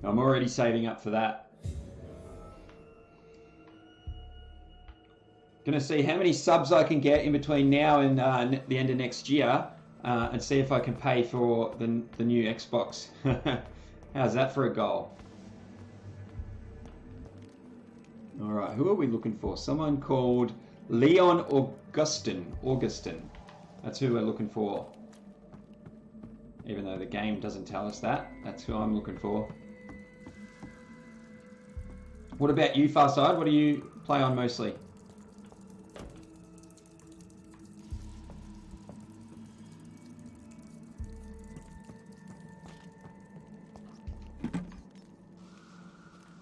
I'm already saving up for that. Gonna see how many subs I can get in between now and the end of next year, and see if I can pay for the new Xbox. How's that for a goal? All right, who are we looking for? Someone called Leon Augustin. That's who we're looking for. Even though the game doesn't tell us that, that's who I'm looking for. What about you, Farside? What do you play on mostly?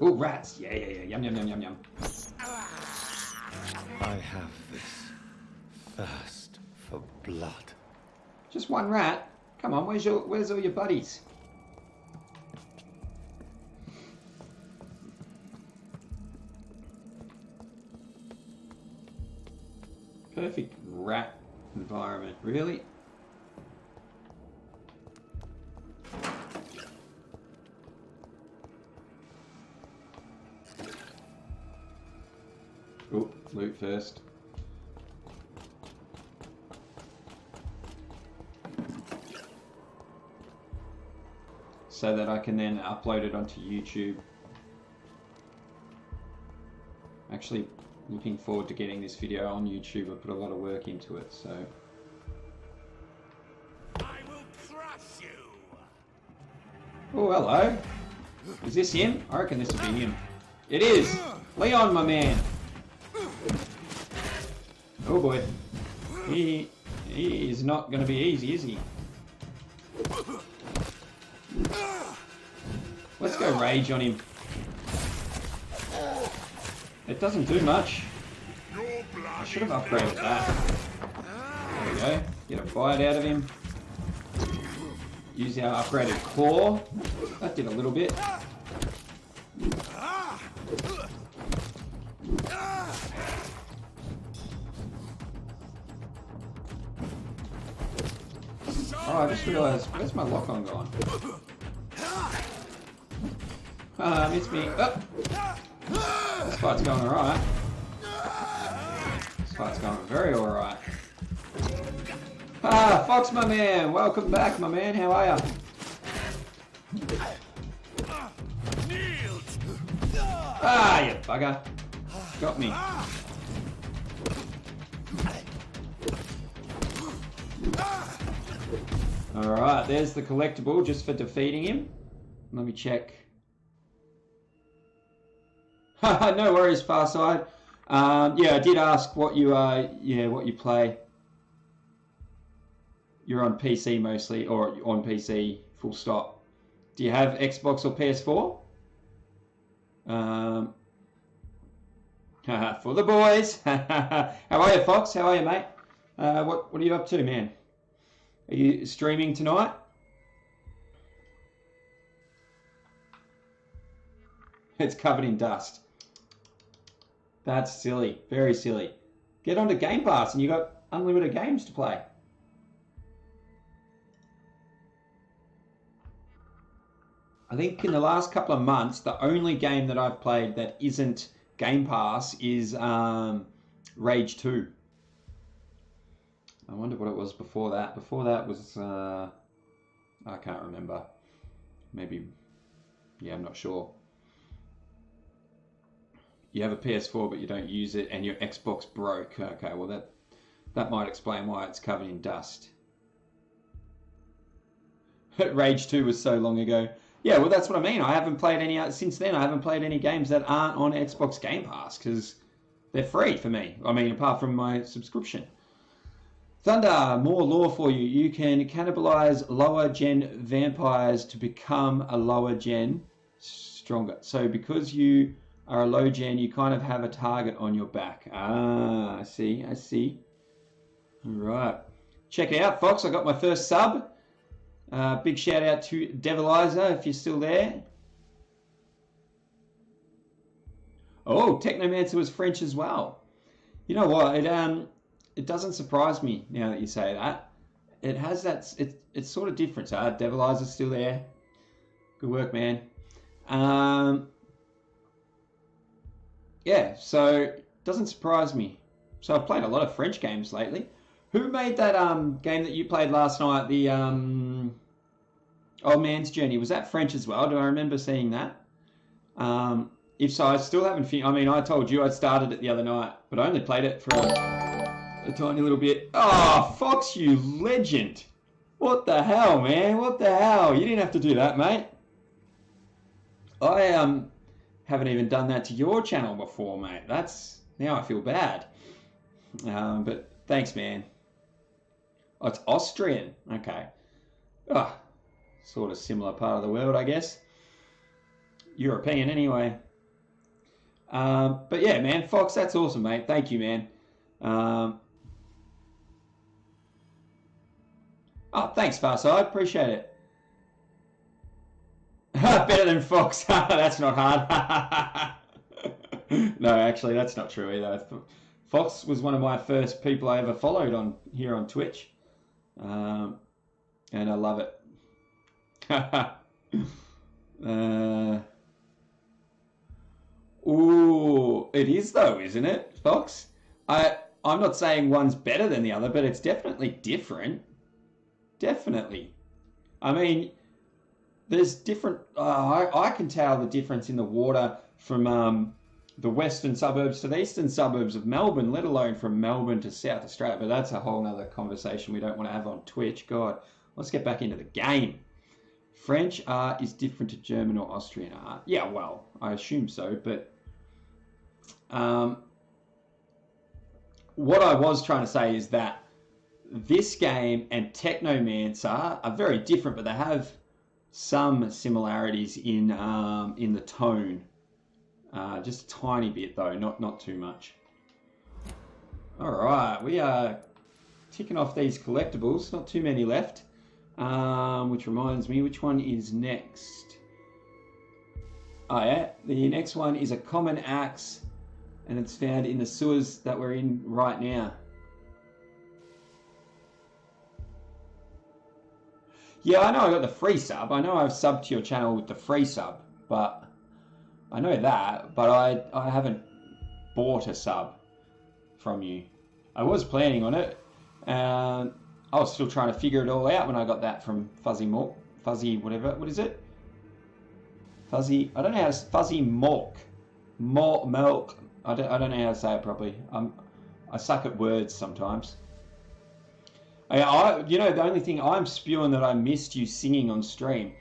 Oh, rats! Yeah. Yum. I have this thirst for blood. Just one rat? Come on, where's all your buddies? Perfect rat environment, really? Oh, loot first. So that I can then upload it onto YouTube. Actually, looking forward to getting this video on YouTube. I put a lot of work into it, so. I will crush you. Oh, hello. Is this him? I reckon this will be him. It is! Leon, my man! Oh boy. He is not going to be easy, is he? Let's go rage on him. It doesn't do much. I should have upgraded that. There we go. Get a bite out of him. Use our upgraded claw. That did a little bit. Oh, I just realised, where's my lock-on gone? Missed me. Oh. This fight's going alright. This fight's going very alright. Fox, my man! Welcome back, my man. How are ya? You bugger. Got me. Alright, there's the collectible just for defeating him. Let me check. No worries, Farside. Yeah, I did ask what you what you play. You're on PC mostly, or on PC, full stop. Do you have Xbox or PS4? For the boys. How are you, Fox? How are you, mate? What are you up to, man? Are you streaming tonight? It's covered in dust. That's silly. Very silly. Get onto Game Pass and you got unlimited games to play. I think in the last couple of months, the only game that I've played that isn't Game Pass is Rage 2. I wonder what it was before that. Before that was, I can't remember. Maybe, yeah, I'm not sure. You have a PS4 but you don't use it and your Xbox broke. Okay, well that might explain why it's covered in dust. Rage 2 was so long ago. Yeah, well that's what I mean. I haven't played any, since then I haven't played any games that aren't on Xbox Game Pass because they're free for me. I mean, apart from my subscription. Thunder, more lore for you. You can cannibalize lower gen vampires to become a lower gen stronger. So because you are a low gen, you kind of have a target on your back. I see. All right. Check it out, Fox. I got my first sub. Big shout out to Devilizer if you're still there. Oh, Technomancer was French as well. You know what? It doesn't surprise me now that you say that. It has that. It's sort of different. Devilizer's still there. Good work, man. Yeah, so it doesn't surprise me. So I've played a lot of French games lately. Who made that game that you played last night, the Old Man's Journey? Was that French as well? Do I remember seeing that? If so, I still haven't finished. I mean, I told you I'd started it the other night, but I only played it for a tiny little bit. Oh, Fox, you legend! What the hell, man? What the hell? You didn't have to do that, mate. I haven't even done that to your channel before, mate. Now I feel bad. But thanks, man. Oh, it's Austrian. Okay. Oh, sort of similar part of the world, I guess. European, anyway. But yeah, man, Fox, that's awesome, mate. Thank you, man. Oh, thanks, Farside. Appreciate it. Better than Fox. That's not hard. No, actually, that's not true either. Fox was one of my first people I ever followed on here on Twitch. And I love it. Ooh, it is though, isn't it, Fox? I'm not saying one's better than the other, but it's definitely different. Definitely. I mean, there's different. I can tell the difference in the water from the western suburbs to the eastern suburbs of Melbourne, let alone from Melbourne to South Australia. But that's a whole nother conversation we don't want to have on Twitch. God, let's get back into the game. French art is different to German or Austrian art. Yeah, well, I assume so, but what I was trying to say is that this game and Technomancer are very different, but they have some similarities in the tone. Just a tiny bit though, not too much. All right, we are ticking off these collectibles. Not too many left. Which reminds me, which one is next? Oh yeah, the next one is a common axe, and it's found in the sewers that we're in right now. Yeah, I know I got the free sub. I know I've subbed to your channel with the free sub, but I know that, but I haven't bought a sub from you. I was planning on it. I was still trying to figure it all out when I got that from Fuzzy Mork. Fuzzy whatever. What is it? Fuzzy. I don't know how to... Fuzzy Mork. Milk. I don't know how to say it properly. I suck at words sometimes. You know, the only thing I'm spewing that I missed you singing on stream.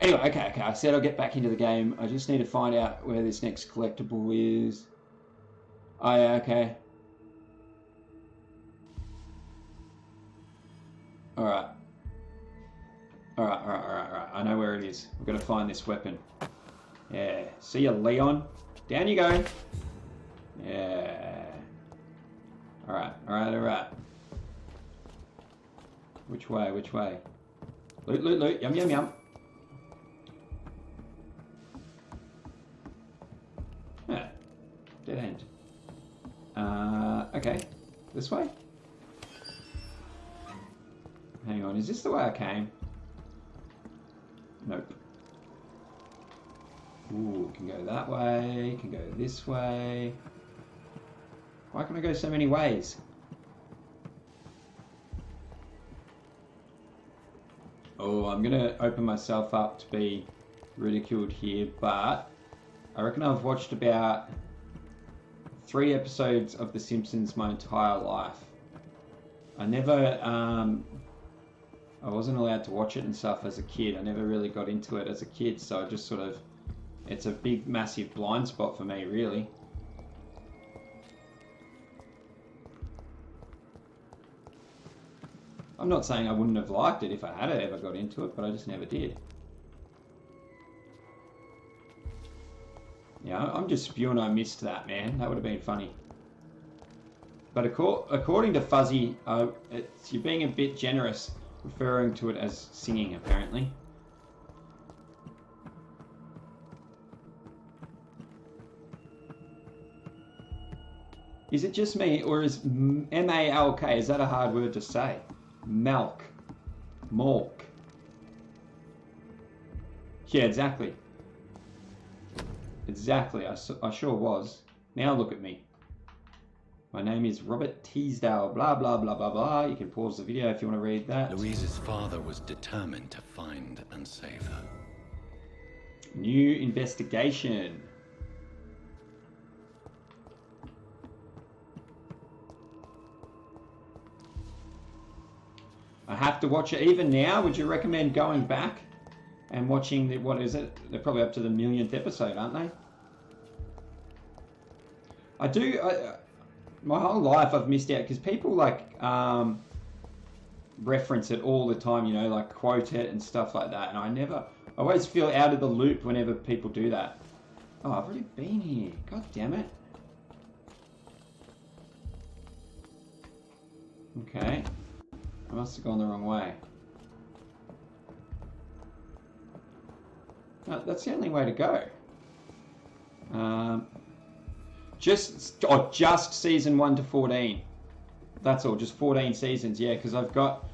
Anyway, okay. I said I'll get back into the game. I just need to find out where this next collectible is. Oh yeah, okay. Alright. I know where it is. We've got to find this weapon. Yeah. See ya, Leon. Down you go. Yeah. Alright. Which way? Loot. Yum. Yeah. Dead end. Okay. This way? Hang on, is this the way I came? Nope. Ooh, can go that way, can go this way. Why can I go so many ways? Oh, I'm gonna open myself up to be ridiculed here, but I reckon I've watched about 3 episodes of The Simpsons my entire life. I wasn't allowed to watch it and stuff as a kid. I never really got into it as a kid, so I just sort of... It's a big, massive blind spot for me, really. I'm not saying I wouldn't have liked it if I had ever got into it, but I just never did. Yeah, I'm just spewing I missed that, man. That would have been funny. But according to Fuzzy, you're being a bit generous, referring to it as singing, apparently. Is it just me, or is M-A-L-K, is that a hard word to say? Malk. Yeah, exactly. Exactly, I sure was. Now look at me. My name is Robert Teasdale, blah, blah, blah, blah, blah. You can pause the video if you want to read that. Louise's father was determined to find and save her. New investigation. I have to watch it even now. Would you recommend going back and watching the, what is it? They're probably up to the millionth episode, aren't they? My whole life I've missed out because people like reference it all the time, you know, like quote it and stuff like that. And I always feel out of the loop whenever people do that. Oh, I've already been here. God damn it. Okay. I must have gone the wrong way. No, that's the only way to go. Just season 1 to 14. That's all. Just 14 seasons. Yeah, because I've got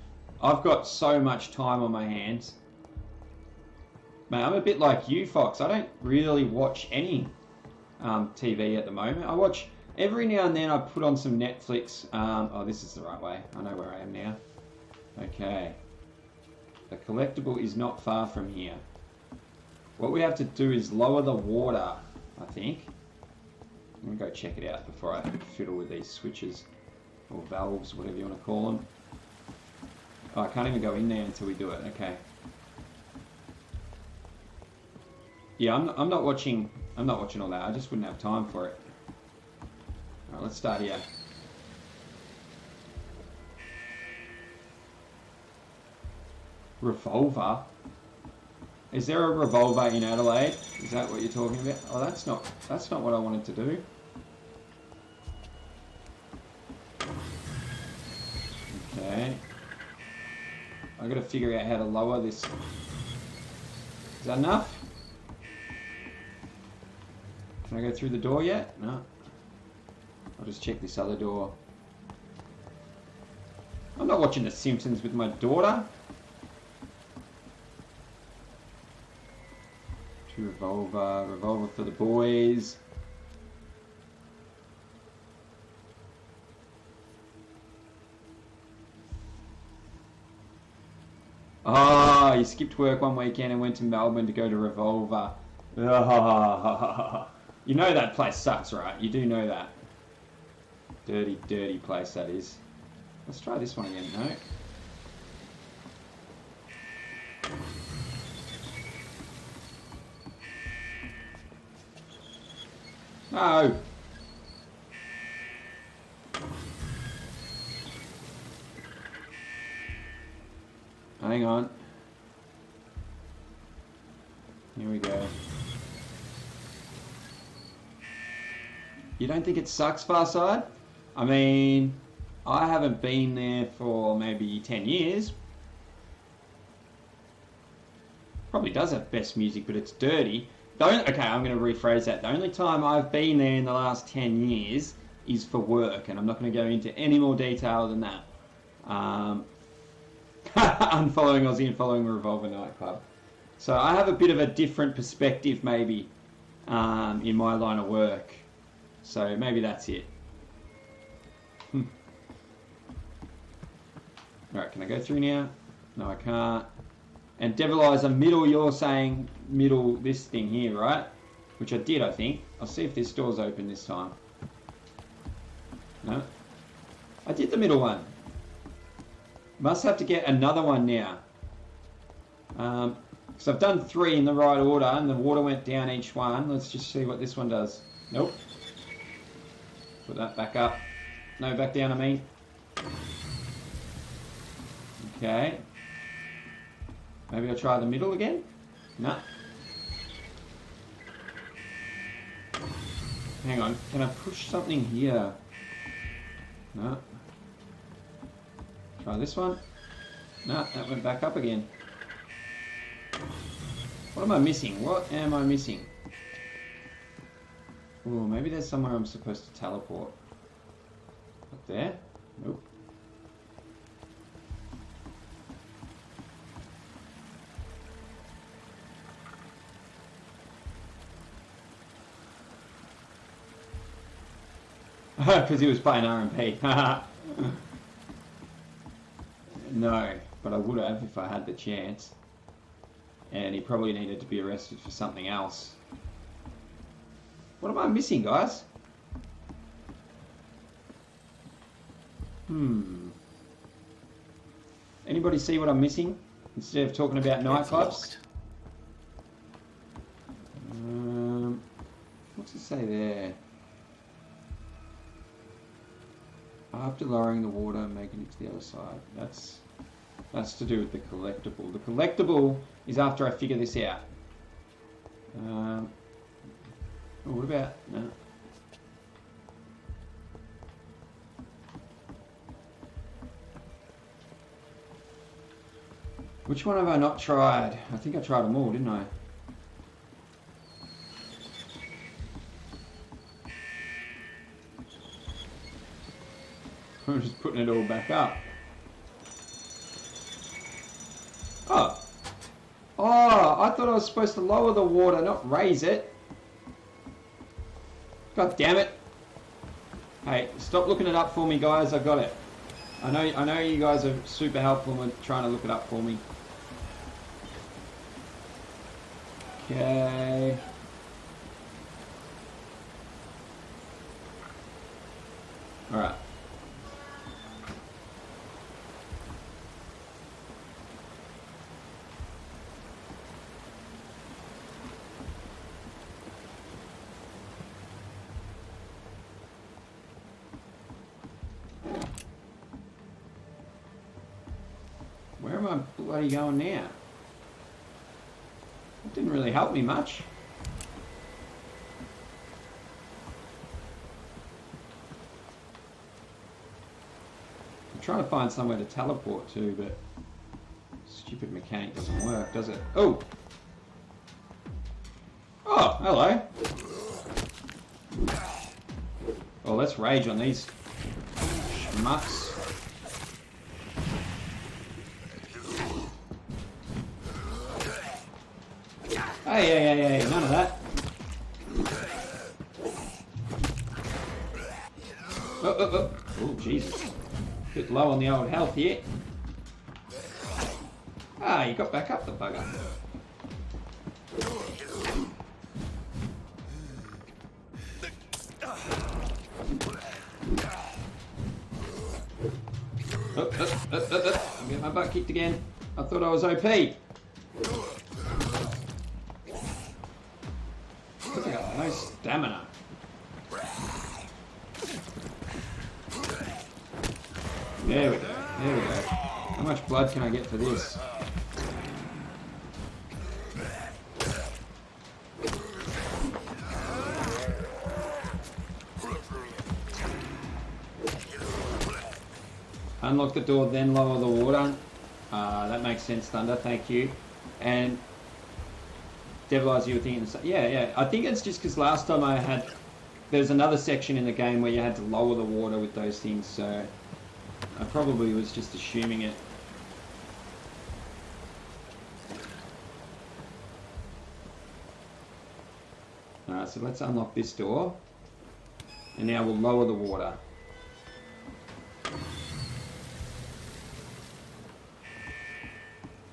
so much time on my hands. Man, I'm a bit like you, Fox. I don't really watch any TV at the moment. I watch every now and then. I put on some Netflix. Oh, this is the right way. I know where I am now. Okay. The collectible is not far from here. What we have to do is lower the water, I think. I'm going to go check it out before I fiddle with these switches. Or valves, whatever you want to call them. Oh, I can't even go in there until we do it. Okay. Yeah, I'm not watching all that. I just wouldn't have time for it. Alright, let's start here. Revolver? Is there a revolver in Adelaide? Is that what you're talking about? Oh, that's not what I wanted to do. Okay. I gotta figure out how to lower this. Is that enough? Can I go through the door yet? No. I'll just check this other door. I'm not watching The Simpsons with my daughter. Revolver for the boys. Oh, you skipped work one weekend and went to Melbourne to go to Revolver. You know that place sucks, right? You do know that. Dirty, dirty place that is. Let's try this one again, no? No! Hang on. Here we go. You don't think it sucks, Farside? I mean, I haven't been there for maybe 10 years. Probably does have best music, but it's dirty. Okay, I'm going to rephrase that. The only time I've been there in the last 10 years is for work, and I'm not going to go into any more detail than that. Unfollowing Aussie and following Revolver Nightclub. So I have a bit of a different perspective, maybe, in my line of work. So maybe that's it. Alright, can I go through now? No, I can't. And Devilizer, middle, you're saying middle this thing here, right? Which I did, I think. I'll see if this door's open this time. No? I did the middle one. Must have to get another one now. Because I've done 3 in the right order and the water went down each one. Let's just see what this one does. Nope. Put that back up. No, back down, I mean. Okay. Maybe I'll try the middle again? No. Hang on, can I push something here? No. Try this one. No, that went back up again. What am I missing? What am I missing? Oh, maybe there's somewhere I'm supposed to teleport. Up there? Nope. Because he was playing RMP. No, but I would have if I had the chance. And he probably needed to be arrested for something else. What am I missing, guys? Anybody see what I'm missing? Instead of talking about nightclubs? What's it say there? After lowering the water, making it to the other side. That's to do with the collectible. The collectible is after I figure this out. Oh, what about... No. Which one have I not tried? I think I tried them all, didn't I? I'm just putting it all back up. Oh. Oh, I thought I was supposed to lower the water, not raise it. God damn it. Hey, stop looking it up for me, guys. I got it. I know you guys are super helpful with trying to look it up for me. Okay. Alright. Where am I bloody going now? It didn't really help me much. I'm trying to find somewhere to teleport to, but stupid mechanic doesn't work, does it? Oh! Oh, hello. Oh, let's rage on these schmucks. Hey, none of that. Oh, Jesus. Bit low on the old health here. Ah, you got back up the bugger. I'm getting my butt kicked again. I thought I was OP. I got no stamina. There we go. There we go. How much blood can I get for this? Unlock the door, then lower the water. That makes sense, Thunder. Thank you. And Devil Eyes, you were thinking, yeah. I think it's just because last time I had, there's another section in the game where you had to lower the water with those things, so I probably was just assuming it. Alright, so let's unlock this door, and now we'll lower the water.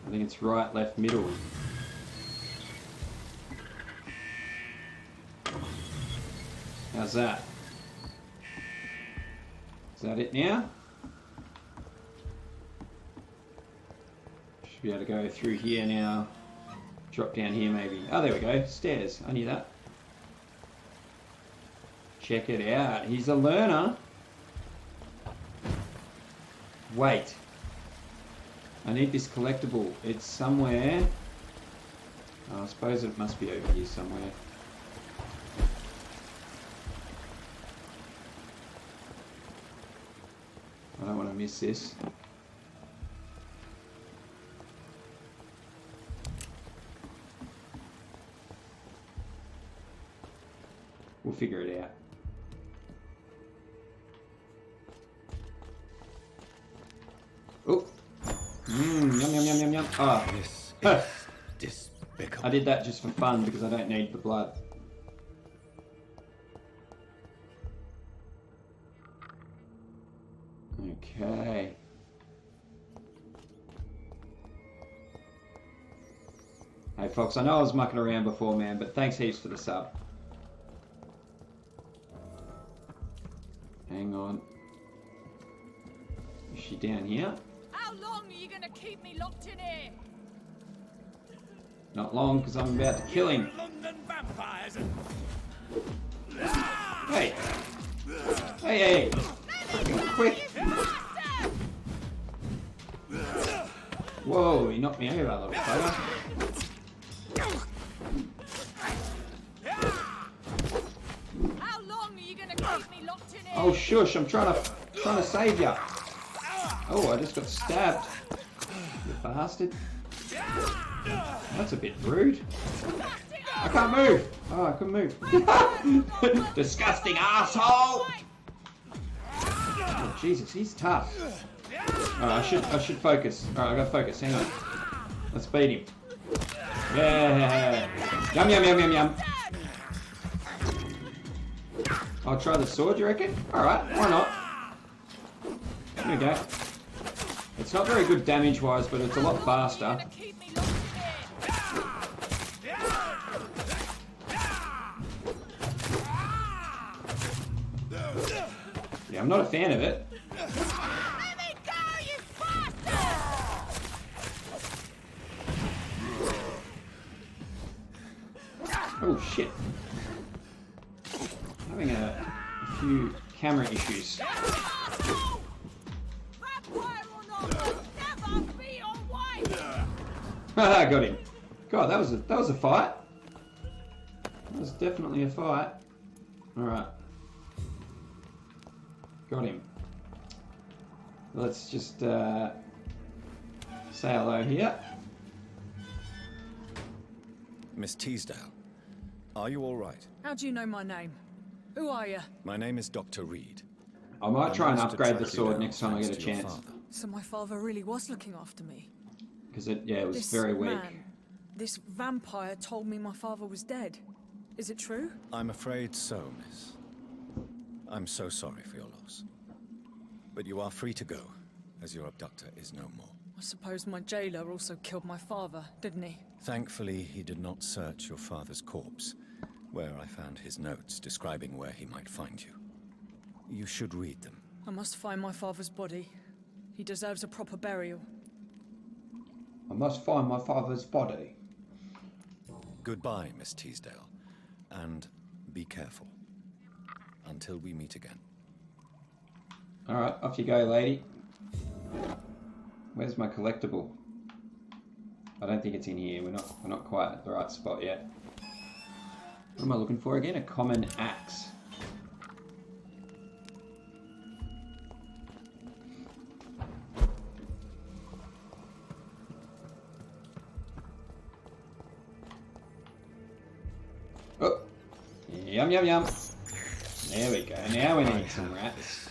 I think it's right, left, middle. How's that? Is that it now? Should be able to go through here now. Drop down here maybe. Oh, there we go. Stairs. I knew that. Check it out. He's a learner. Wait. I need this collectible. It's somewhere. Oh, I suppose it must be over here somewhere. I don't want to miss this. We'll figure it out. Oh. Yum. Ah. This is despicable. I did that just for fun because I don't need the blood. Hey, Fox, I know I was mucking around before, man, but thanks heaps for the sub. Hang on. Is she down here? How long are you gonna keep me locked in here? Not long, because I'm about to kill him. London vampires. Hey! Hey! Fucking quick! Whoa, he knocked me over, little fella. How long are you gonna keep me locked in here? Oh shush! I'm trying to save ya. Oh, I just got stabbed. You bastard! That's a bit rude. I can't move. Oh, I couldn't move. Disgusting asshole! Oh, Jesus, he's tough. Alright, I should focus. Alright, I gotta focus. Hang on. Let's beat him. Yeah. Yum yum yum yum yum. I'll try the sword, you reckon? Alright, why not? There we go. It's not very good damage-wise, but it's a lot faster. Yeah, I'm not a fan of it. Oh shit. Having a few camera issues. Haha, got him. God, that was a fight. That was definitely a fight. Alright. Got him. Let's just say hello here. Miss Teasdale, are you all right? How do you know my name? Who are you? My name is Dr. Reed. I might try and managed to upgrade the track you sword down next time I thanks get a to your chance. father. So my father really was looking after me. Because it was This very weak. man, this vampire told me my father was dead. Is it true? I'm afraid so, miss. I'm so sorry for your loss. But you are free to go, as your abductor is no more. I suppose my jailer also killed my father, didn't he? Thankfully, he did not search your father's corpse, where I found his notes describing where he might find you. You should read them. I must find my father's body. He deserves a proper burial. I must find my father's body. Goodbye, Miss Teasdale, and be careful. Until we meet again. Alright, off you go, lady. Where's my collectible? I don't think it's in here. We're not quite at the right spot yet. What am I looking for again? A common axe. Oh! Yum yum yum! There we go. Now we need some rats.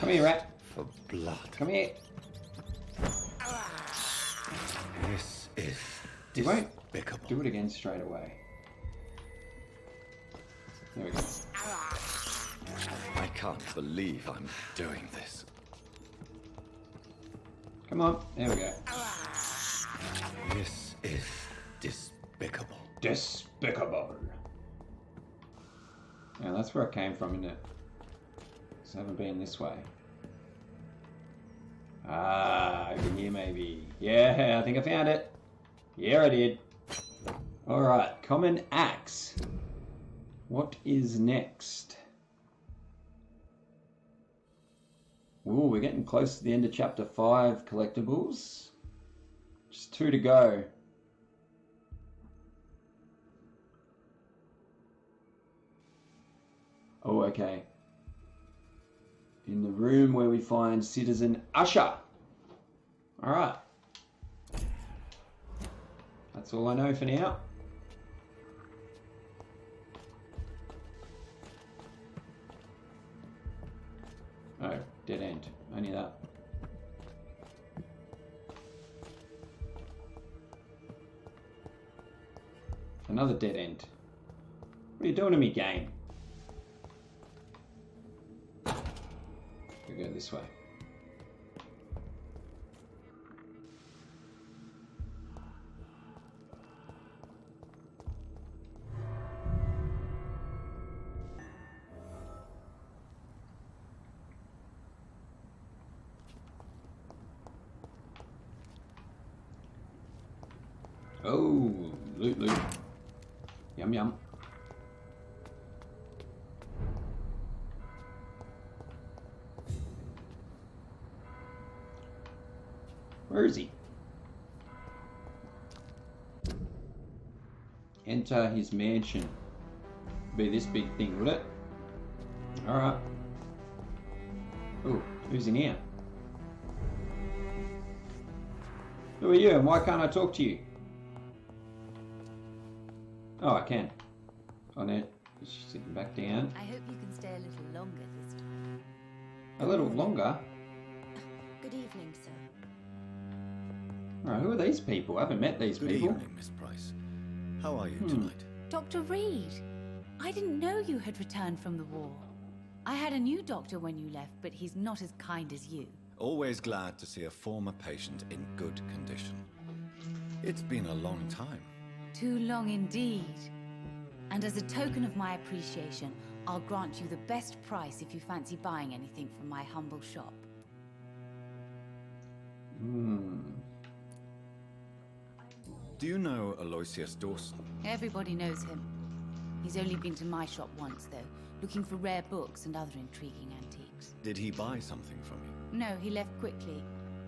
Come here, rat. For blood. Come here. This is You won't despicable. do it again straight away. There we go. I can't believe I'm doing this. Come on. There we go. This is despicable. Despicable. Yeah, that's where I came from, isn't it? So I haven't been this way. Ah, over here maybe. Yeah, I think I found it. Yeah, I did. Alright, common axe. What is next? Ooh, we're getting close to the end of chapter 5 collectibles. Just 2 to go. Oh, okay. In the room where we find Citizen Usher. Alright. That's all I know for now. Oh, dead end. Only that. Another dead end. What are you doing to me, game? We go this way. Oh, loot, loot. Yum, yum. Where is he? Enter his mansion. Be this big thing, would it? Alright. Oh, who's in here? Who are you and why can't I talk to you? Oh, I can. On it. She's sitting back down. I hope you can stay a little longer this time. A little longer? Good evening, sir. Alright, who are these people? I haven't met these Good people. evening, Miss Price. How are you tonight? Dr. Reed, I didn't know you had returned from the war. I had a new doctor when you left, but he's not as kind as you. Always glad to see a former patient in good condition. It's been a long time. Too long indeed. And as a token of my appreciation, I'll grant you the best price if you fancy buying anything from my humble shop. Do you know Aloysius Dawson? Everybody knows him. He's only been to my shop once, though, looking for rare books and other intriguing antiques. Did he buy something from you? No, he left quickly.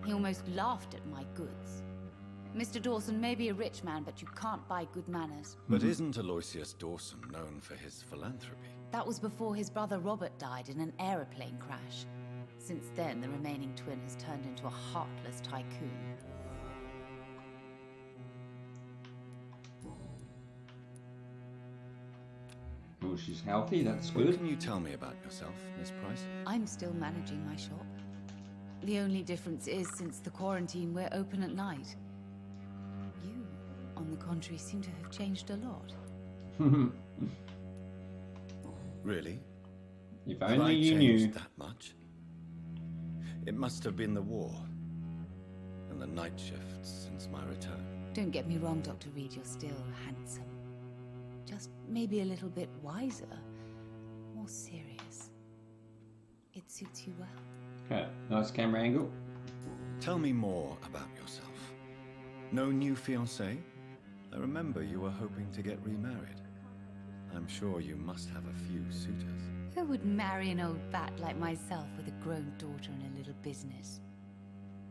He almost laughed at my goods. Mr. Dawson may be a rich man, but you can't buy good manners. But isn't Aloysius Dawson known for his philanthropy? That was before his brother Robert died in an aeroplane crash. Since then, the remaining twin has turned into a heartless tycoon. Oh, she's healthy, that's What good. can you tell me about yourself, Miss Price? I'm still managing my shop. The only difference is, since the quarantine, we're open at night. You, on the contrary, seem to have changed a lot. Really? If Have I only you changed knew. that much? It must have been the war and the night shifts since my return. Don't get me wrong, Dr. Reed, you're still handsome. Just maybe a little bit wiser, more serious. It suits you well. Okay, nice camera angle. Tell me more about yourself. No new fiancé? I remember you were hoping to get remarried. I'm sure you must have a few suitors. Who would marry an old bat like myself with a grown daughter and a little business?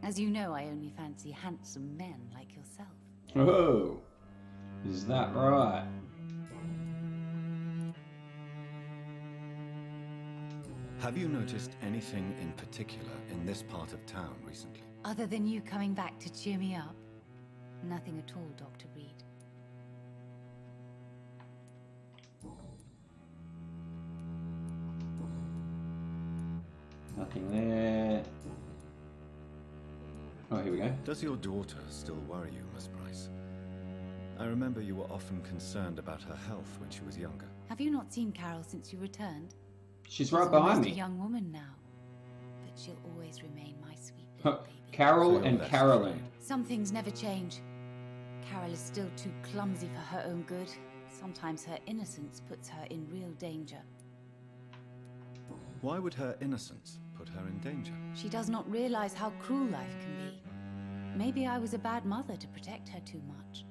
As you know, I only fancy handsome men like yourself. Oh, is that right? Have you noticed anything in particular in this part of town recently? Other than you coming back to cheer me up? Nothing at all, Dr. Reed. Nothing there. Oh, here we go. Does your daughter still worry you, Miss Price? I remember you were often concerned about her health when she was younger. Have you not seen Carol since you returned? She's right behind almost me. a young woman now, but she'll always remain my sweet little baby. Carol So and that's Carolyn. right. Some things never change. Carol is still too clumsy for her own good. Sometimes her innocence puts her in real danger. Why would her innocence put her in danger? She does not realize how cruel life can be. Maybe I was a bad mother to protect her too much.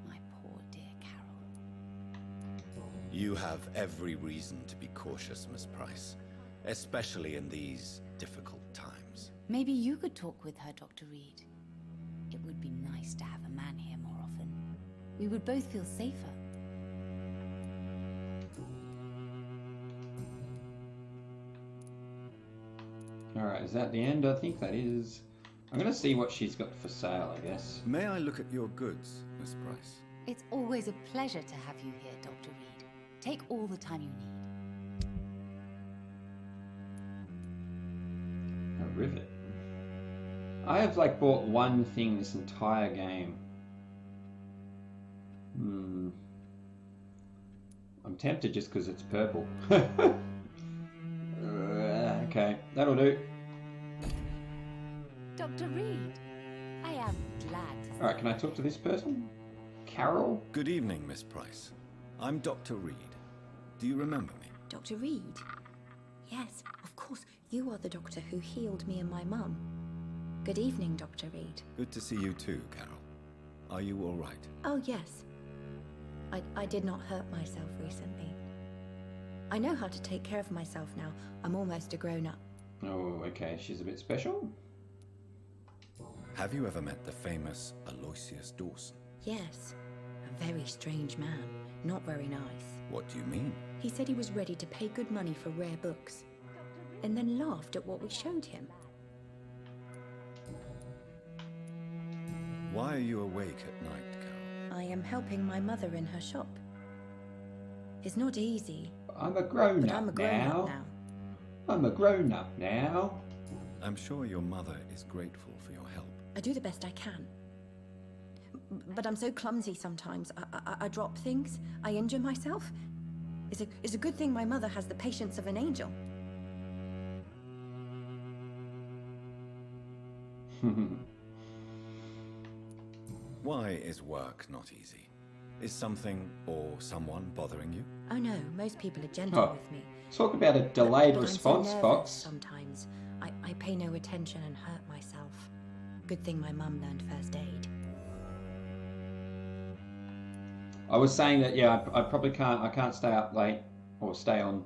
My poor dear Carol. You have every reason to be cautious, Miss Price, especially in these difficult times. Maybe you could talk with her, Dr. Reed. It would be nice to have a man here more often. We would both feel safer. Alright, is that the end? I think that is. I'm going to see what she's got for sale, I guess. May I look at your goods, Miss Price? It's always a pleasure to have you here, Dr. Reed. Take all the time you need. A rivet. I have like bought one thing this entire game. I'm tempted just because it's purple. Okay, that'll do. Dr. Reed, I am glad to see Alright, can I talk to this person? Carol? Good evening, Miss Price. I'm Dr. Reed. Do you remember me? Dr. Reed? Yes, of course. You are the doctor who healed me and my mum. Good evening, Dr. Reed. Good to see you too, Carol. Are you all right? Oh, yes. I did not hurt myself recently. I know how to take care of myself now. I'm almost a grown-up. Oh, okay. She's a bit special. Have you ever met the famous Aloysius Dawson? Yes. A very strange man. Not very nice. What do you mean? He said he was ready to pay good money for rare books, and then laughed at what we showed him. Why are you awake at night, Carol? I am helping my mother in her shop. It's not easy, I'm a but grown-up I'm a grown-up now. now. I'm a grown-up now. I'm sure your mother is grateful for your help. I do the best I can. But I'm so clumsy sometimes. I drop things. I injure myself. It's a good thing my mother has the patience of an angel. Why is work not easy? Is something or someone bothering you? Oh no, most people are gentle Oh, with me. talk about a delayed But response, I'm so nervous Fox. sometimes. I pay no attention and hurt myself. Good thing my mum learned first aid. I was saying that, yeah, I probably can't. I can't stay up late or stay on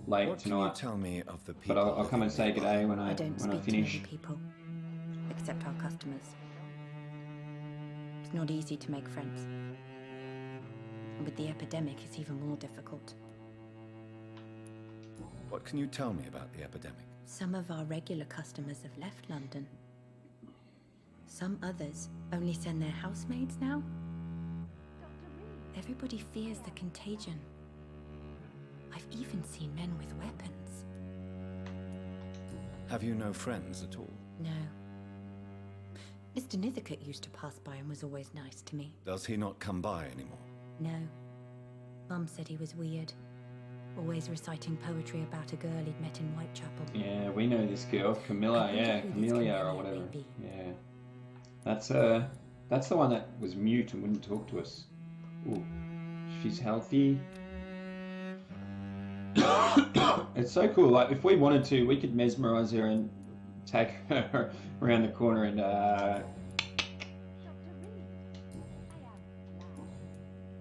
late What can you tonight. tell me of the people? But I'll come and say living good day nearby? when I I don't when I speak to finish. many people, except our customers. It's not easy to make friends. And with the epidemic, it's even more difficult. What can you tell me about the epidemic? Some of our regular customers have left London. Some others only send their housemaids now. Everybody fears the contagion. I've even seen men with weapons. Have you no friends at all? No. Mr. Nithercote used to pass by and was always nice to me. Does he not come by anymore? No. Mum said he was weird. Always reciting poetry about a girl he'd met in Whitechapel. Yeah, we know this girl, Camilla. I wonder Yeah, who this Camellia or Camellia whatever. may be. Yeah, that's the one that was mute and wouldn't talk to us. Ooh, she's healthy. It's so cool. Like, if we wanted to, we could mesmerize her and take her around the corner and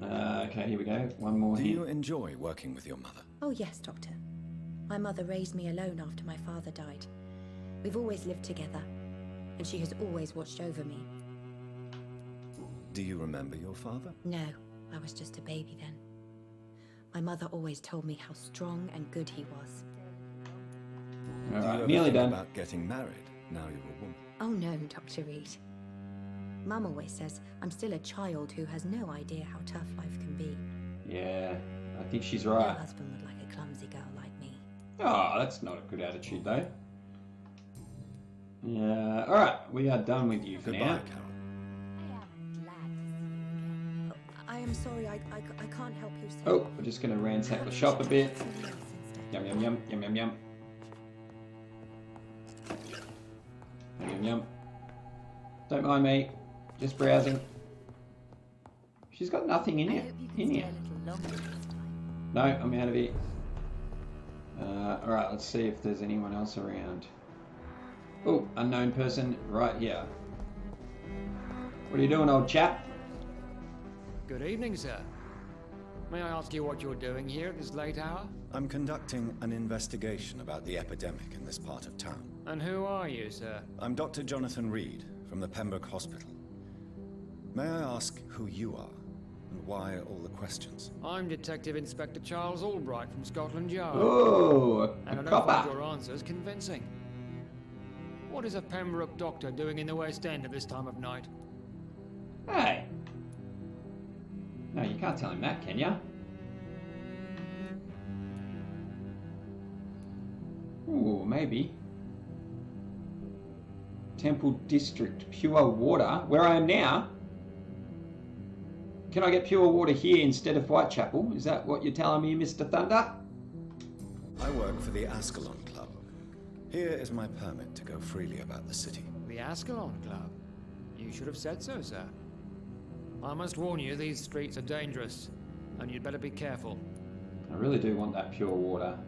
okay, here we go. One more Do here. you enjoy working with your mother? Oh yes, Doctor. My mother raised me alone after my father died. We've always lived together, and she has always watched over me. Do you remember your father? No, I was just a baby then. My mother always told me how strong and good he was. All Do you right, ever nearly think done. about getting married now you're a woman? Oh no, Dr. Reed. Mum always says I'm still a child who has no idea how tough life can be. Yeah, I think she's No right. husband would like a clumsy girl like me. Oh, that's not a good attitude, though. Yeah, all right, we are done with you for Goodbye, now. Carol. I am sorry, I can't help you, sir. Oh, we're just going to ransack the shop a bit. Somebody else instead. Yum, yum, yum, yum, yum, yum. Yum, yum, yum. Don't mind me, just browsing. She's got nothing in I here. hope you In can stay here. a little longer this time. No, I'm out of here. All right, let's see if there's anyone else around. Oh, unknown person right here. What are you doing, old chap? Good evening, sir. May I ask you what you're doing here at this late hour? I'm conducting an investigation about the epidemic in this part of town. And who are you, sir? I'm Dr. Jonathan Reed from the Pembroke Hospital. May I ask who you are and why all the questions? I'm Detective Inspector Charles Albright from Scotland Yard. Oh, And a I don't find copper. your answers convincing. What is a Pembroke doctor doing in the West End at this time of night? Hey. No, you can't tell him that, can ya? Ooh, maybe. Temple District, pure water. Where I am now? Can I get pure water here instead of Whitechapel? Is that what you're telling me, Mr. Thunder? I work for the Ascalon Club. Here is my permit to go freely about the city. The Ascalon Club. You should have said so, sir. I must warn you, these streets are dangerous, and you'd better be careful. I really do want that pure water.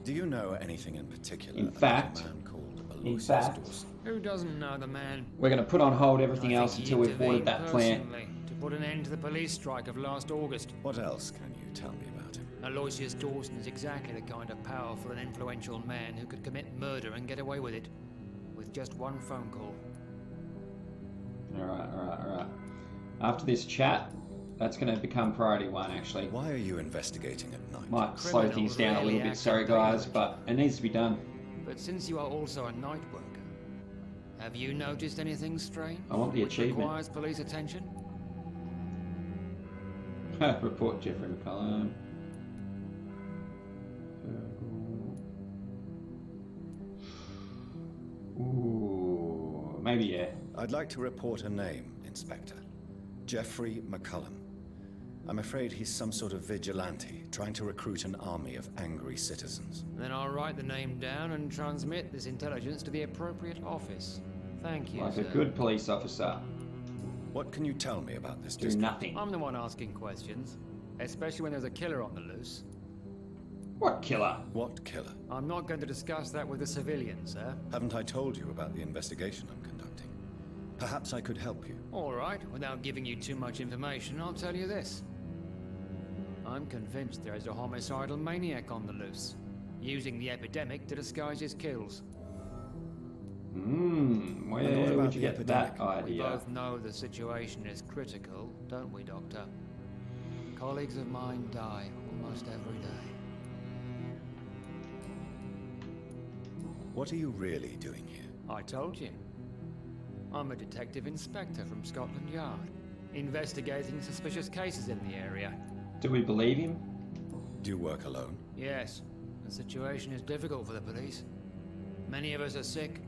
Do you know anything in particular In about fact- a man called in Aloysius fact- Dawson? Who doesn't know the man? We're going to put on hold everything I else think he until we've boarded intervened that plant. personally to put an end to the police strike of last August. What else can you tell me about him? Aloysius Dawson is exactly the kind of powerful and influential man who could commit murder and get away with it. With just one phone call. Alright. After this chat, that's going to become priority 1, actually. Why are you investigating at night? Might slow things down a little bit, sorry guys, but it needs to be done. But since you are also a night worker, have you noticed anything strange? I want the which achievement. requires police attention? Report Jeffrey McCullum. Ooh, maybe yeah. I'd like to report a name, Inspector. Jeffrey McCullum. I'm afraid he's some sort of vigilante, trying to recruit an army of angry citizens. Then I'll write the name down and transmit this intelligence to the appropriate office. Thank you, Like sir. a good police officer. What can you tell me about this Do district? nothing. I'm the one asking questions, especially when there's a killer on the loose. What killer? What killer? I'm not going to discuss that with the civilians, sir. Haven't I told you about the investigation I'm conducting? Perhaps I could help you. All right, without giving you too much information, I'll tell you this. I'm convinced there is a homicidal maniac on the loose, using the epidemic to disguise his kills. And what Where about would you the get that epidemic? We idea? both know the situation is critical, don't we, Doctor? Colleagues of mine die almost every day. What are you really doing here? I told you. I'm a detective inspector from Scotland Yard, investigating suspicious cases in the area. Do we believe him? Do you work alone? Yes, the situation is difficult for the police. Many of us are sick,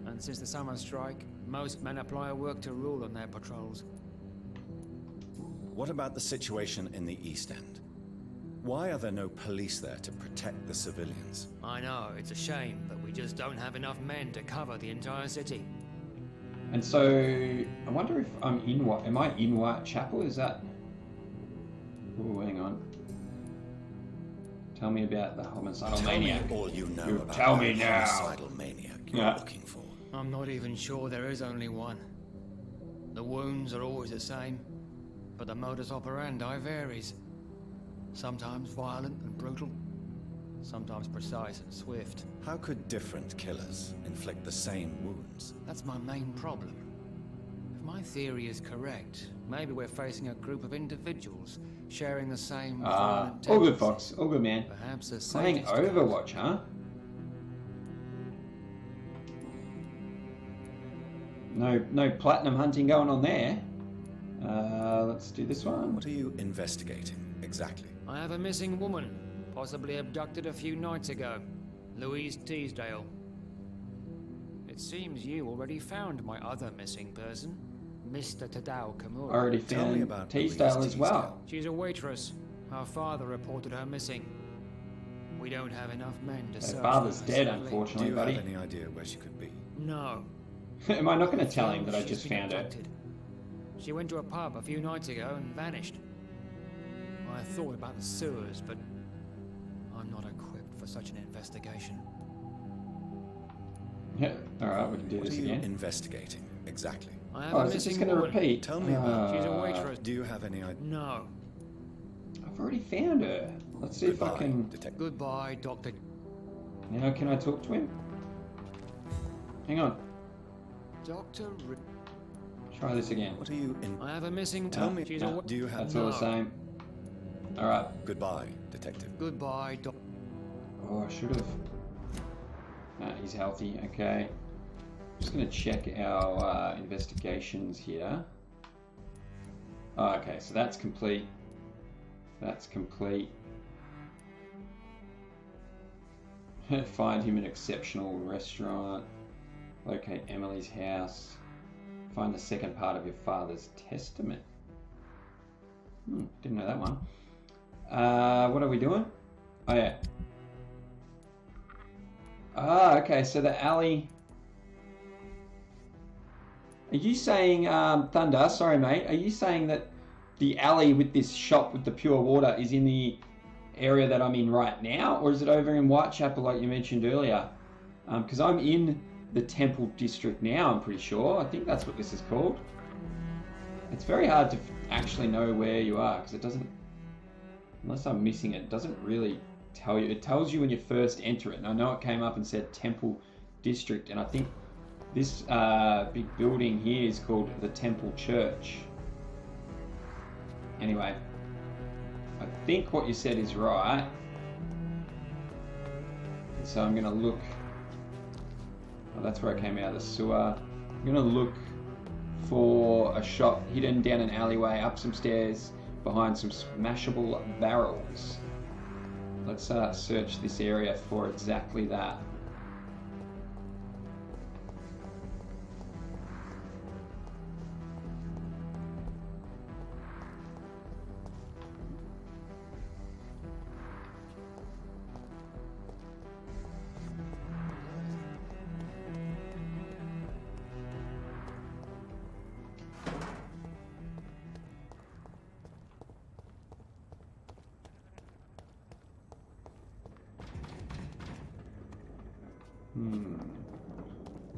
and since the summer strike, most men apply a work to rule on their patrols. What about the situation in the East End? Why are there no police there to protect the civilians? I know, it's a shame, but we just don't have enough men to cover the entire city. And so, I wonder if I'm in what? Am I in Whitechapel? Is that? Oh, hang on. Tell me about the homicidal maniac. All you know You about tell the me now. homicidal maniac you're Yeah. looking for. I'm not even sure there is only one. The wounds are always the same, but the modus operandi varies. Sometimes violent and brutal, sometimes precise and swift. How could different killers inflict the same wounds? That's my main problem. If my theory is correct, maybe we're facing a group of individuals sharing the same violent All good, tendencies. Fox. All good, man. Perhaps a Playing sadist type. Overwatch, huh? No platinum hunting going on there. Let's do this one. What are you investigating exactly? I have a missing woman, possibly abducted a few nights ago. Louise Teasdale. It seems you already found my other missing person, Mr. Tadao Kimura. Already Tell me found about Teasdale Louise as well. She's a waitress. Her father reported her missing. We don't have enough men to Her search father's for her dead, sadly. Do unfortunately, you buddy. have any idea where she could be? No. Am I not going to tell him Feels that I she's just been found her? abducted. She went to a pub a few nights ago and vanished. I thought about the sewers, but I'm not equipped for such an investigation. Yeah. All right, we can do What are this you again. investigating exactly? I have Oh, a is it just missing going to woman. repeat? Tell me about She's a waitress. Do you have any idea? No. I've already found her. Let's see if I can. Detective. Goodbye, Doctor. Now, can I talk to him? Hang on. Doctor. Try this again. What are you in? I have a missing. Tell me. She's no. a. Do you have? That's all the No. same. All right. Goodbye, detective. Goodbye, Doctor. Oh, I should have. Nah, he's healthy. Okay. Just gonna check our investigations here. Oh, okay, so that's complete. That's complete. Find him an exceptional restaurant. Locate Emily's house. Find the second part of your father's testament. Didn't know that one. What are we doing? Oh yeah. Ah, okay, so the alley. Are you saying, Thunder, sorry mate, are you saying that the alley with this shop with the pure water is in the area that I'm in right now? Or is it over in Whitechapel like you mentioned earlier? Because I'm in the Temple District now, I'm pretty sure. I think that's what this is called. It's very hard to actually know where you are, because it doesn't, unless I'm missing it, it doesn't really tell you. It tells you when you first enter it, and I know it came up and said Temple District, and I think this big building here is called the Temple Church. Anyway, I think what you said is right. So I'm going to look. Oh, that's where I came out of the sewer. I'm going to look for a shop hidden down an alleyway, up some stairs, behind some smashable barrels. Let's search this area for exactly that.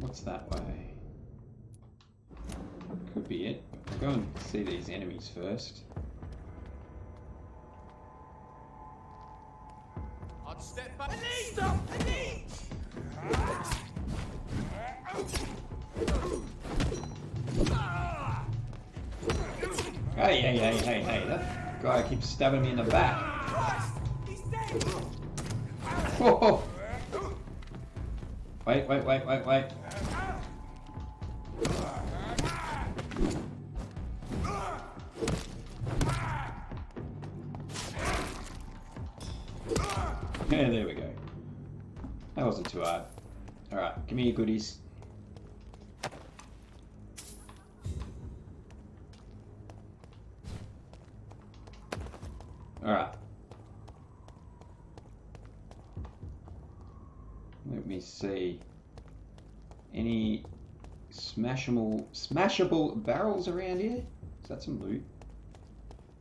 What's that way? Could be it. I'll go and see these enemies first. I'd step back. Stop! Hey, that guy keeps stabbing me in the back. Whoa! Wait. Yeah, there we go. That wasn't too hard. Alright, give me your goodies. Alright. Let me see. Any smashable barrels around here? Is that some loot?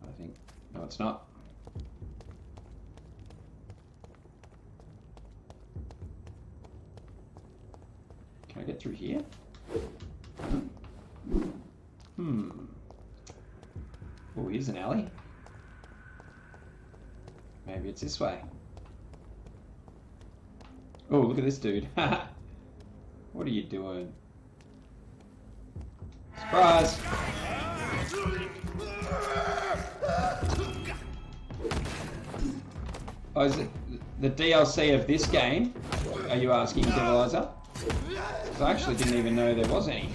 I think. No, it's not. Can I get through here? Oh, here's an alley. Maybe it's this way. Oh, look at this dude. What are you doing? Surprise! Oh, is it the DLC of this game? Are you asking, Devilizer? Because I actually didn't even know there was any.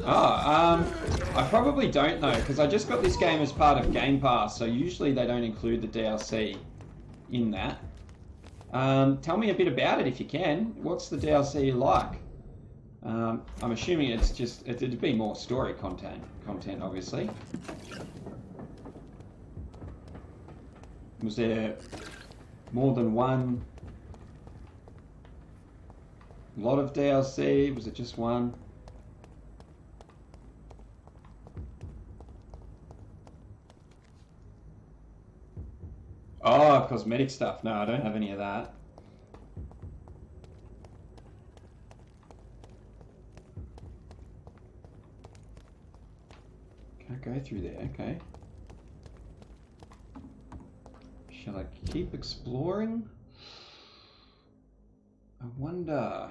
I probably don't know, because I just got this game as part of Game Pass, so usually they don't include the DLC in that. Tell me a bit about it if you can. What's the DLC like? I'm assuming it's just, it'd be more story content obviously. Was there more than one lot of DLC? Was it just one? Oh, cosmetic stuff. No, I don't have any of that. Can't go through there, okay. Shall I keep exploring? I wonder.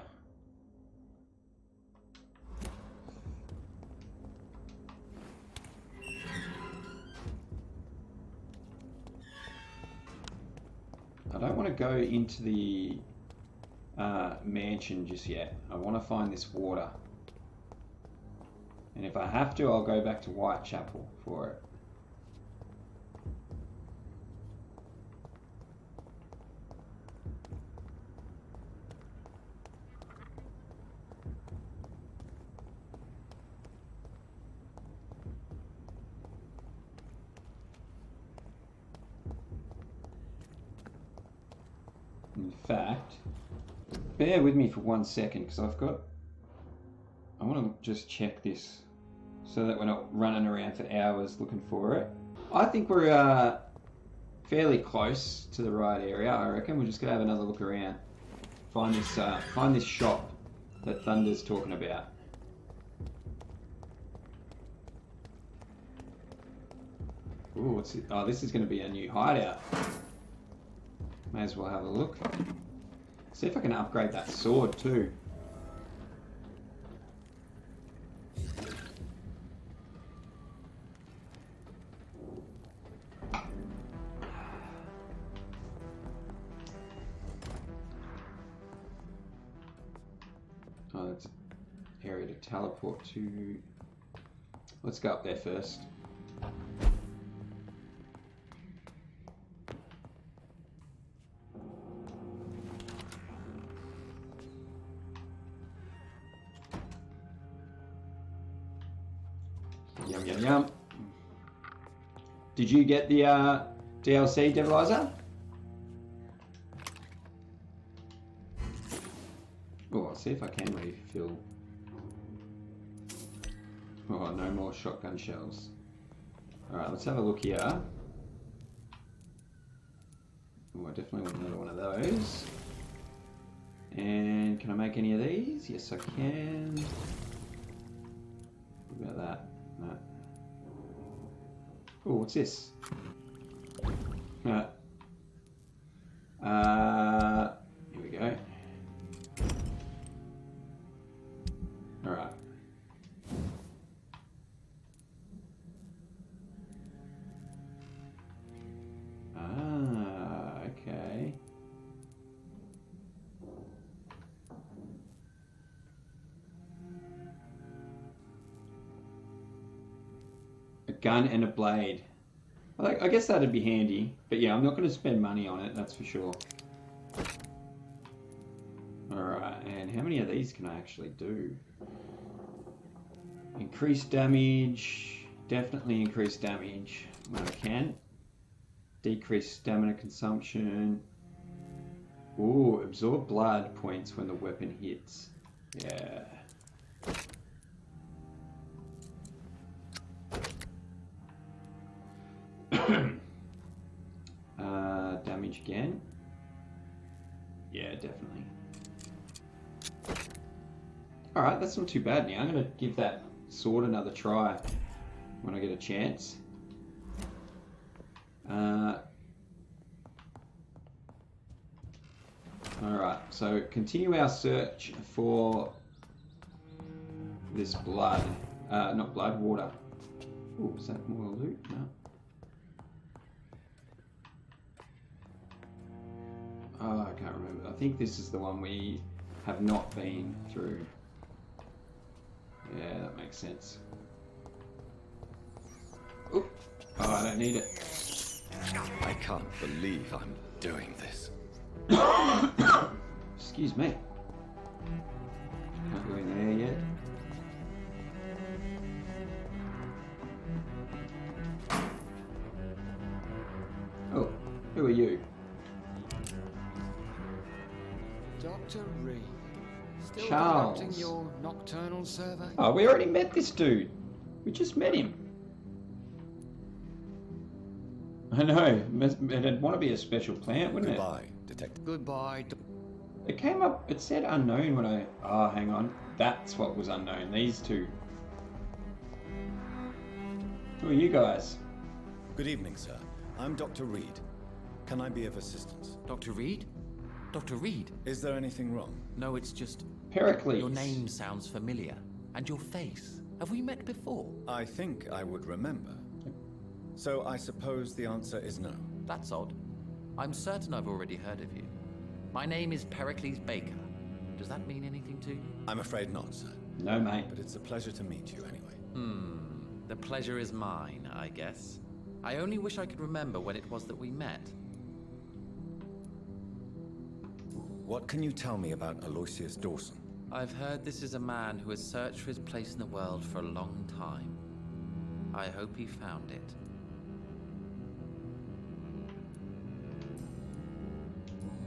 I don't want to go into the mansion just yet. I want to find this water. And if I have to, I'll go back to Whitechapel for it. In fact, bear with me for 1 second, because I want to just check this so that we're not running around for hours looking for it. I think we're fairly close to the right area, I reckon. We're just gonna have another look around. Find this shop that Thunder's talking about. Ooh, what's it? Oh, this is gonna be a new hideout. May as well have a look. See if I can upgrade that sword too. Oh, that's area to teleport to. Let's go up there first. Yum, yum, yum. Did you get the DLC, Devilizer? Oh, I'll see if I can refill. Oh, no more shotgun shells. Alright, let's have a look here. Oh, I definitely want another one of those. And can I make any of these? Yes, I can. What about that? No. Oh, what's this? Here we go. Alright. Ah, okay. A gun and a blade. I guess that'd be handy, but yeah, I'm not going to spend money on it, that's for sure. Alright, and how many of these can I actually do? Increase damage, definitely increase damage when I can. Decrease stamina consumption. Ooh, absorb blood points when the weapon hits. Yeah. Damage again. Yeah, definitely. Alright, that's not too bad now. I'm going to give that sword another try when I get a chance. Alright, so continue our search for this blood. Not blood, water. Oh, is that more loot? No. Oh, I can't remember. I think this is the one we have not been through. Yeah, that makes sense. Oop. Oh, I don't need it. I can't believe I'm doing this. Excuse me. Can't go in there yet. Oh, who are you? Dr. Reed. Still Charles. conducting your nocturnal survey? Oh, we already met this dude. We just met him. I know. It'd want to be a special plant, wouldn't it? Goodbye, Detective. Goodbye. It came up, it said unknown when I... Oh, hang on. That's what was unknown. These two. Who are you guys? Good evening, sir. I'm Dr. Reed. Can I be of assistance? Dr. Reed? Dr. Reed? Is there anything wrong? No, it's just... Pericles. Your name sounds familiar. And your face. Have we met before? I think I would remember. So I suppose the answer is no. That's odd. I'm certain I've already heard of you. My name is Pericles Baker. Does that mean anything to you? I'm afraid not, sir. No, mate. But it's a pleasure to meet you anyway. The pleasure is mine, I guess. I only wish I could remember when it was that we met. What can you tell me about Aloysius Dawson? I've heard this is a man who has searched for his place in the world for a long time. I hope he found it.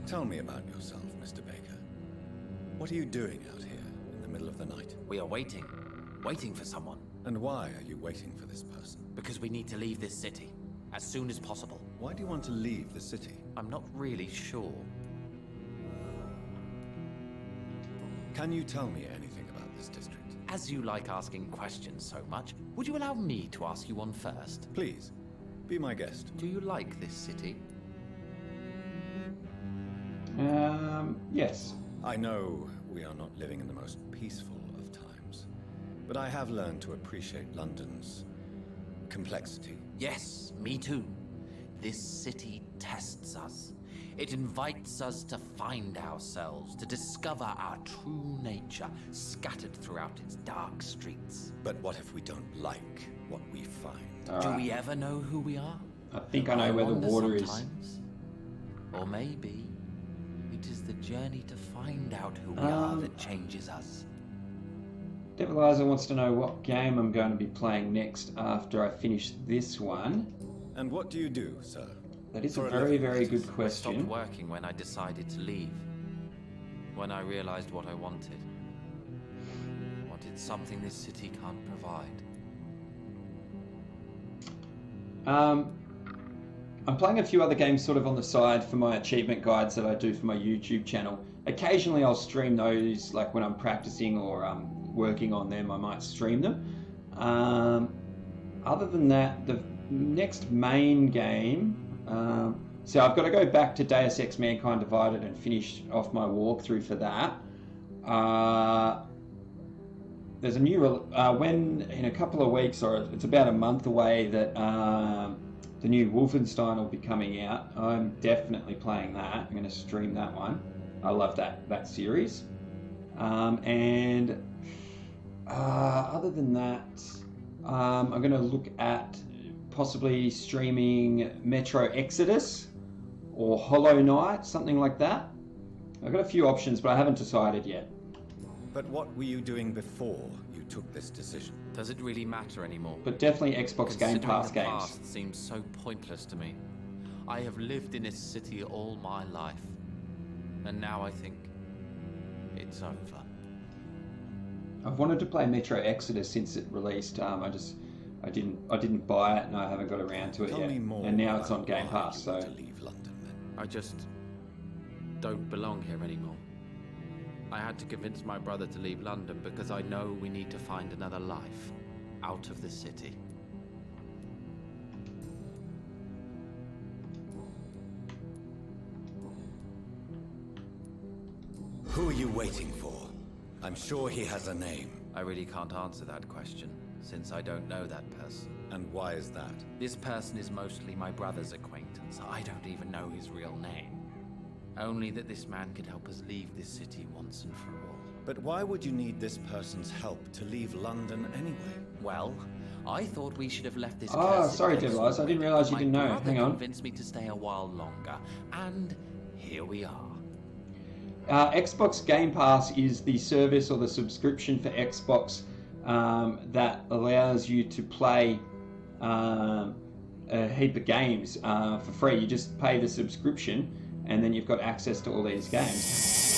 Tell me about yourself, Mr. Baker. What are you doing out here in the middle of the night? We are waiting. Waiting for someone. And why are you waiting for this person? Because we need to leave this city. as soon as possible. Why do you want to leave the city? I'm not really sure. Can you tell me anything about this district? As you like asking questions so much, would you allow me to ask you one first? Please, be my guest. Do you like this city? Yes. I know we are not living in the most peaceful of times, but I have learned to appreciate London's complexity. Yes, me too. This city tests us. It invites us to find ourselves, to discover our true nature scattered throughout its dark streets. But what if we don't like what we find? All Do right. we ever know who we are? I think I know where the wonder water is. sometimes. Or maybe it is the journey to find out who we are that changes us. Devilizer wants to know what game I'm going to be playing next after I finish this one. And what do you do, sir? That is a For a very, living, very that is. good I stopped question. working when I decided to leave. When I realized what I wanted. Wanted something this city can't provide. I'm playing a few other games sort of on the side for my achievement guides that I do for my YouTube channel. Occasionally I'll stream those, like when I'm practicing or working on them, I might stream them. Other than that, the next main game, so I've got to go back to Deus Ex Mankind Divided and finish off my walkthrough for that. There's a new, when in a couple of weeks, or it's about a month away, that the new Wolfenstein will be coming out. I'm definitely playing that. I'm going to stream that one. I love that series. And other than that, I'm going to look at possibly streaming Metro Exodus or Hollow Knight, something like that. I've got a few options, but I haven't decided yet. But what were you doing before you took this decision? Does it really matter anymore? But definitely Xbox Game Considering Pass the games. past seems so pointless to me. I have lived in this city all my life, and now I think it's over. I've wanted to play Metro Exodus since it released. I didn't buy it, and I haven't got around to it Tell yet. me more And now it's on about Game why Pass, you so want to leave London, then. I just don't belong here anymore. I had to convince my brother to leave London because I know we need to find another life out of the city. Who are you waiting for? I'm sure he has a name. I really can't answer that question, since I don't know that person. And why is that? This person is mostly my brother's acquaintance. I don't even know his real name. Only that this man could help us leave this city once and for all. But why would you need this person's help to leave London anyway? Well, I thought we should have left this. Oh, cursed sorry, place Devilize. I didn't already, realise but you didn't know. My brother Hang on. convinced me to stay a while longer, and here we are. Xbox Game Pass is the service or the subscription for Xbox that allows you to play a heap of games for free. You just pay the subscription, and then you've got access to all these games.